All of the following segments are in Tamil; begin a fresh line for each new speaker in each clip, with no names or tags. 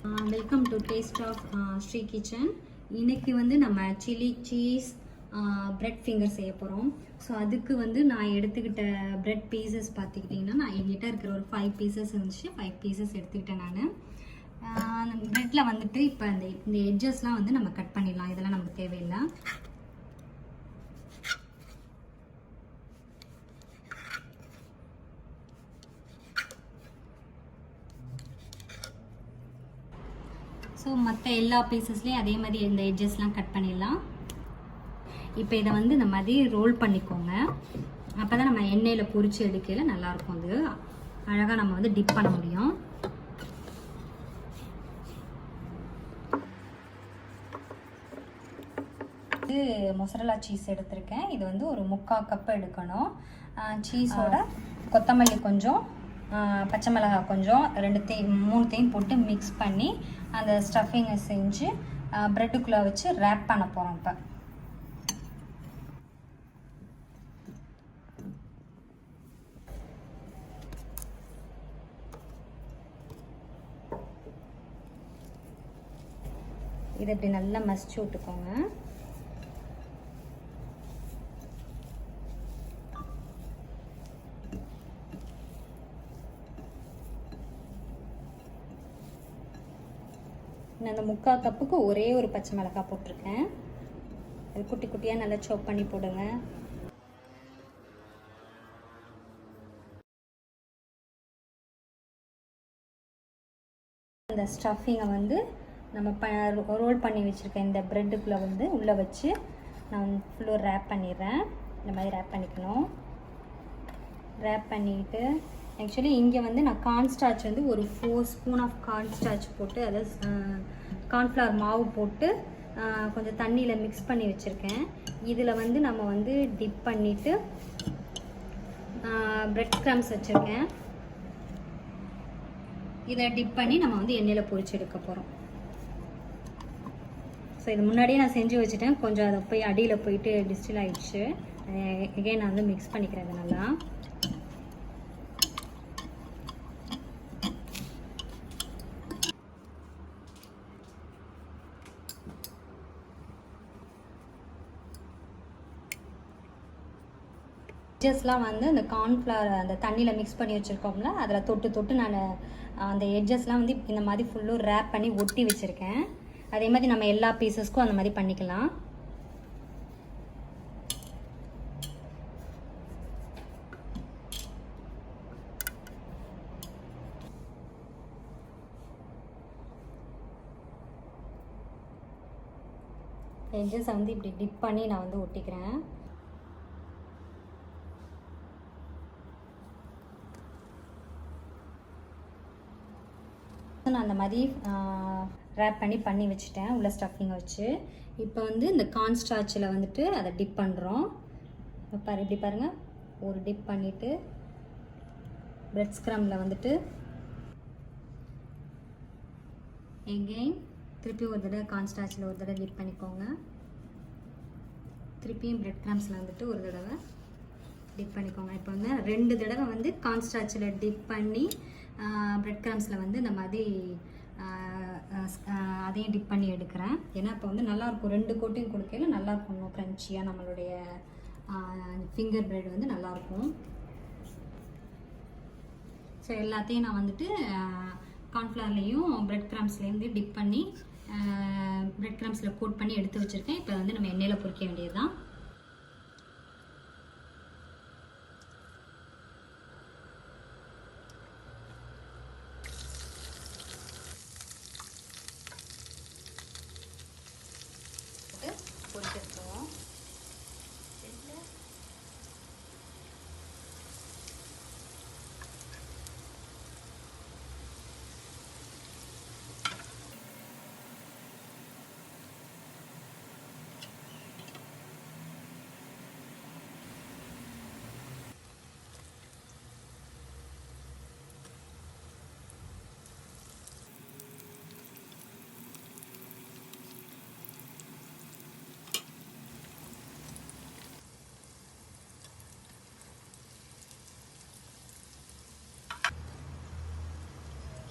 Welcome to taste of Sri kitchen. இன்னைக்கு வந்து நம்ம சில்லி சீஸ் பிரெட் ஃபிங்கர் செய்ய போகிறோம். ஸோ அதுக்கு வந்து நான் எடுத்துக்கிட்ட பிரெட் பீசஸ் பார்த்துக்கிட்டிங்கன்னா, நான் என்கிட்ட இருக்கிற ஒரு 5 பீசஸ் இருந்துச்சு. 5 பீசஸ் எடுத்துக்கிட்டேன் நான். பிரெட்டில் வந்துட்டு இப்போ இந்த எட்ஜஸ்லாம் வந்து நம்ம கட் பண்ணிடலாம். இதெல்லாம் நமக்கு தேவையில்லை. ஸோ மற்ற எல்லா பீசஸ்லேயும் அதே மாதிரி இந்த எட்ஜஸ்லாம் கட் பண்ணிடலாம். இப்போ இதை வந்து இந்த மாதிரி ரோல் பண்ணிக்கோங்க. அப்போ தான் நம்ம எண்ணெயில் பொரிச்சு எடுக்கல நல்லாயிருக்கும். அது அழகாக நம்ம வந்து டிப் பண்ண முடியும். இது மொசரலா சீஸ் எடுத்திருக்கேன். இது வந்து ஒரு 3/4 கப் எடுக்கணும். சீஸோட கொத்தமல்லி கொஞ்சம், பச்சை மிளகாய் கொஞ்சம், 3 போட்டு மிக்ஸ் பண்ணி அந்த ஸ்டஃபிங்கை செஞ்சு ப்ரெட்டுக்குள்ளே வச்சு ரேப் பண்ண போகிறோம். இப்போ இதை இப்படி நல்லா மசிச்சு விட்டுக்கோங்க. நான் அந்த 3/4 கப்புக்கு ஒரே ஒரு பச்சை மிளகாய் போட்டிருக்கேன். அது குட்டி குட்டியாக நல்லா சாப் பண்ணி போடுங்க. அந்த ஸ்டஃபிங்கை வந்து நம்ம ரோல் பண்ணி வச்சுருக்கேன் இந்த ப்ரெட்டுக்குள்ளே வந்து உள்ளே வச்சு நான் ஃபுல்லாக ரேப் பண்ணிடுறேன். இந்த மாதிரி ரேப் பண்ணிக்கணும். ரேப் பண்ணிவிட்டு ஆக்சுவலி இங்கே வந்து நான் கார்ன்ஸ்டார்ச் வந்து ஒரு 4 ஸ்பூன் ஆஃப் கார்ன்ஸ்டார்ச் போட்டு, அதாவது கார்ன்ஃப்ளவர் மாவு போட்டு கொஞ்சம் தண்ணியில் மிக்ஸ் பண்ணி வச்சுருக்கேன். இதில் வந்து நம்ம வந்து டிப் பண்ணிவிட்டு பிரெட் க்ரம்ஸ் வச்சுருக்கேன். இதை டிப் பண்ணி நம்ம வந்து எண்ணெயில் பொரிச்சு எடுக்க போகிறோம். ஸோ இது முன்னாடியே நான் செஞ்சு வச்சுட்டேன். கொஞ்சம் அதை போய் அடியில் போயிட்டு டிஸ்டில் ஆகிடுச்சு. எகைன் நான் வந்து மிக்ஸ் பண்ணிக்கிறேன் நல்லா. எட்ஜஸ்லாம் வந்து அந்த கார்ன்ஃப்ளவர் அந்த தண்ணியில் மிக்ஸ் பண்ணி வச்சுருக்கோம்ல, அதில் தொட்டு நான் அந்த எட்ஜஸ்லாம் வந்து இந்த மாதிரி ஃபுல்லும் ரேப் பண்ணி ஒட்டி வச்சுருக்கேன். அதே மாதிரி நம்ம எல்லா பீசஸ்க்கும் அந்த மாதிரி பண்ணிக்கலாம். எட்ஜஸை வந்து இப்படி டிப் பண்ணி நான் வந்து ஒட்டிக்கிறேன். நான் அந்த மாதிரி ரேப் பண்ணி வச்சுட்டேன் உள்ள ஸ்டஃபிங்கை வச்சு. இப்போ வந்து இந்த கார்ன்ஸ்டார்ச்சில் வந்துட்டு அதை டிப் பண்ணுறோம். இப்படி பாருங்கள், ஒரு டிப் பண்ணிவிட்டு பிரெட் ஸ்க்ரம்பில் வந்துட்டு எகெயின் திருப்பி ஒரு தடவை கார்ன்ஸ்டார்ச்சில் ஒரு தடவை டிப் பண்ணிக்கோங்க. திருப்பியும் பிரெட் க்ரம்ஸில் வந்துட்டு ஒரு தடவை டிப் பண்ணிக்கோங்க. இப்போ வந்து 2 தடவை வந்து கார்ன்ஸ்டார்ச்சில் டிப் பண்ணி பிரெட் க்ரம்ஸில் வந்து இந்த மாதிரி அதையும் டிப் பண்ணி எடுக்கிறேன். ஏன்னா இப்போ வந்து நல்லாயிருக்கும். 2 கோட்டிங் கொடுக்கல நல்லாயிருக்கும். க்ரன்ச்சியாக நம்மளுடைய ஃபிங்கர் பிரெட் வந்து நல்லாயிருக்கும். ஸோ எல்லாத்தையும் நான் வந்துட்டு கார்ன்ஃப்ளவர்லேயும் பிரெட் க்ரம்ஸ்லேருந்து டிப் பண்ணி பிரெட் க்ரம்ஸில் கோட் பண்ணி எடுத்து வச்சுருக்கேன். இப்போ வந்து நம்ம எண்ணெயில் பொரிக்க வேண்டியது தான். பொரிச்சிருக்கோம்.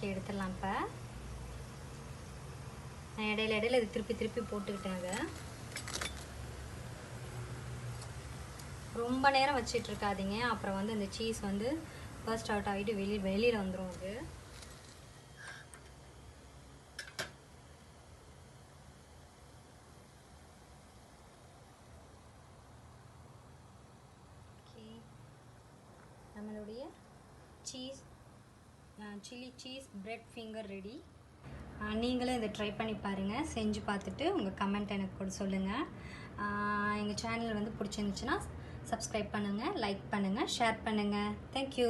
எடுத்துடலாம். இப்போ நான் இடையில இடையில இது திருப்பி திருப்பி போட்டுக்கிட்டேங்க. ரொம்ப நேரம் வச்சிட்டு இருக்காதீங்க, அப்புறம் வந்து இந்த சீஸ் வந்து பர்ஸ்ட் அவுட் ஆகிட்டு வெளியில் வந்துடும் அது. ஓகே, நம்மளுடைய chilli cheese bread finger ready. நீங்களும் இதை ட்ரை பண்ணி பாருங்கள். செஞ்சு பார்த்துட்டு உங்கள் கமெண்ட் எனக்கு கூட சொல்லுங்கள். எங்கள் சேனல் வந்து பிடிச்சிருந்துச்சுன்னா சப்ஸ்கிரைப் பண்ணுங்கள், லைக் பண்ணுங்கள், ஷேர் பண்ணுங்கள். தேங்க்யூ.